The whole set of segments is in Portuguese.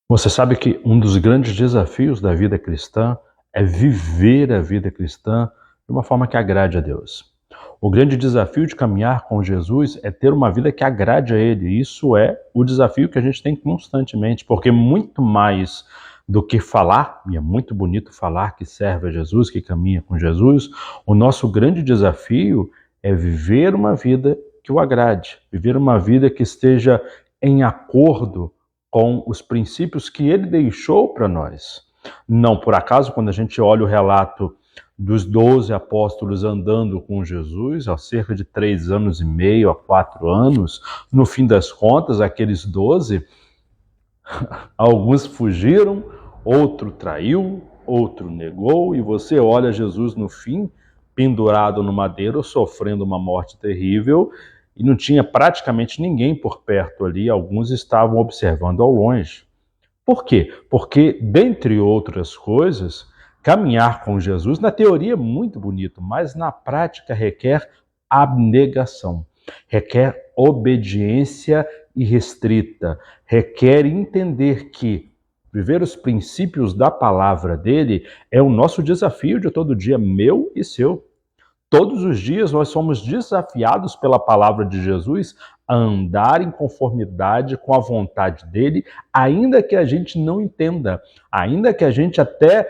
Você sabe que um dos grandes desafios da vida cristã é viver a vida cristã de uma forma que agrade a Deus. O grande desafio de caminhar com Jesus é ter uma vida que agrade a Ele. Isso é o desafio que a gente tem constantemente, porque muito mais do que falar, e é muito bonito falar que serve a Jesus, que caminha com Jesus, o nosso grande desafio é viver uma vida que o agrade, viver uma vida que esteja em acordo com os princípios que ele deixou para nós. Não por acaso, quando a gente olha o relato dos 12 apóstolos andando com Jesus, há cerca de 3 anos e meio, a 4 anos, no fim das contas, aqueles 12, alguns fugiram, outro traiu, outro negou, e você olha Jesus no fim, pendurado no madeiro, sofrendo uma morte terrível, e não tinha praticamente ninguém por perto ali, alguns estavam observando ao longe. Por quê? Porque, dentre outras coisas, caminhar com Jesus, na teoria é muito bonito, mas na prática requer abnegação, requer obediência irrestrita, requer entender que viver os princípios da palavra dele é o nosso desafio de todo dia, meu e seu. Todos os dias nós somos desafiados pela palavra de Jesus a andar em conformidade com a vontade dele, ainda que a gente não entenda, ainda que a gente até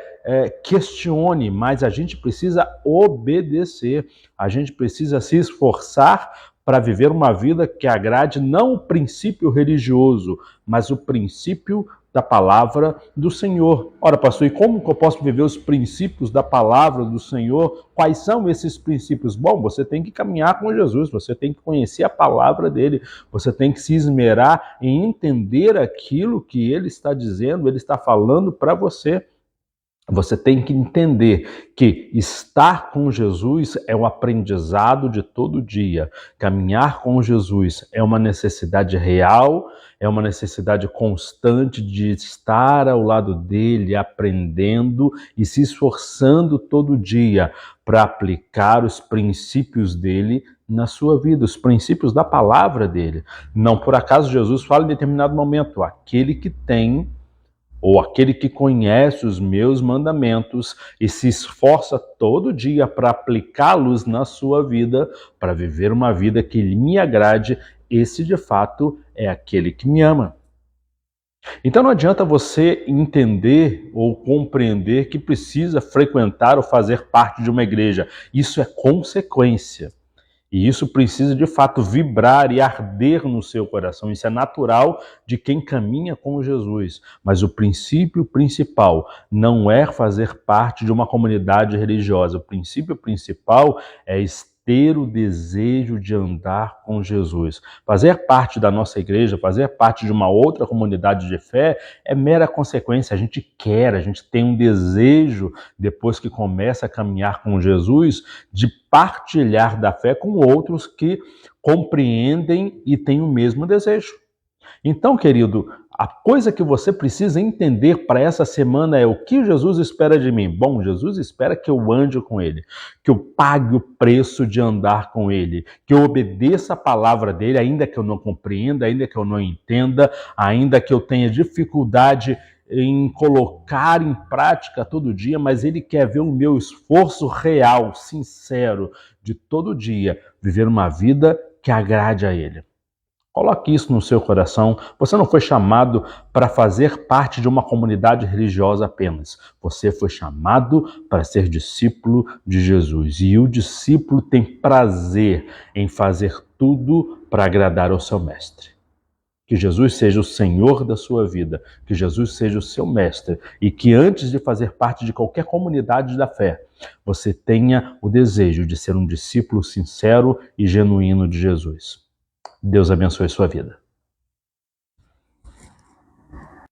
questione, mas a gente precisa obedecer, a gente precisa se esforçar para viver uma vida que agrade não o princípio religioso, mas o princípio da palavra do Senhor. Ora, pastor, e como que eu posso viver os princípios da palavra do Senhor? Quais são esses princípios? Bom, você tem que caminhar com Jesus, você tem que conhecer a palavra dele, você tem que se esmerar em entender aquilo que ele está dizendo, ele está falando para você. Você tem que entender que estar com Jesus é um aprendizado de todo dia. Caminhar com Jesus é uma necessidade real, é uma necessidade constante de estar ao lado dele, aprendendo e se esforçando todo dia para aplicar os princípios dele na sua vida, os princípios da palavra dele. Não por acaso Jesus fala em determinado momento, aquele que tem ou aquele que conhece os meus mandamentos e se esforça todo dia para aplicá-los na sua vida, para viver uma vida que me agrade, esse de fato é aquele que me ama. Então não adianta você entender ou compreender que precisa frequentar ou fazer parte de uma igreja. Isso é consequência. E isso precisa, de fato, vibrar e arder no seu coração. Isso é natural de quem caminha com Jesus. Mas o princípio principal não é fazer parte de uma comunidade religiosa. O princípio principal é ter o desejo de andar com Jesus. Fazer parte da nossa igreja, fazer parte de uma outra comunidade de fé é mera consequência. A gente quer, a gente tem um desejo, depois que começa a caminhar com Jesus, de partilhar da fé com outros que compreendem e têm o mesmo desejo. Então, querido, a coisa que você precisa entender para essa semana é o que Jesus espera de mim. Bom, Jesus espera que eu ande com ele, que eu pague o preço de andar com ele, que eu obedeça a palavra dele, ainda que eu não compreenda, ainda que eu não entenda, ainda que eu tenha dificuldade em colocar em prática todo dia, mas ele quer ver o meu esforço real, sincero, de todo dia, viver uma vida que agrade a ele. Coloque isso no seu coração. Você não foi chamado para fazer parte de uma comunidade religiosa apenas. Você foi chamado para ser discípulo de Jesus. E o discípulo tem prazer em fazer tudo para agradar ao seu mestre. Que Jesus seja o Senhor da sua vida, que Jesus seja o seu mestre e que antes de fazer parte de qualquer comunidade da fé, você tenha o desejo de ser um discípulo sincero e genuíno de Jesus. Deus abençoe sua vida.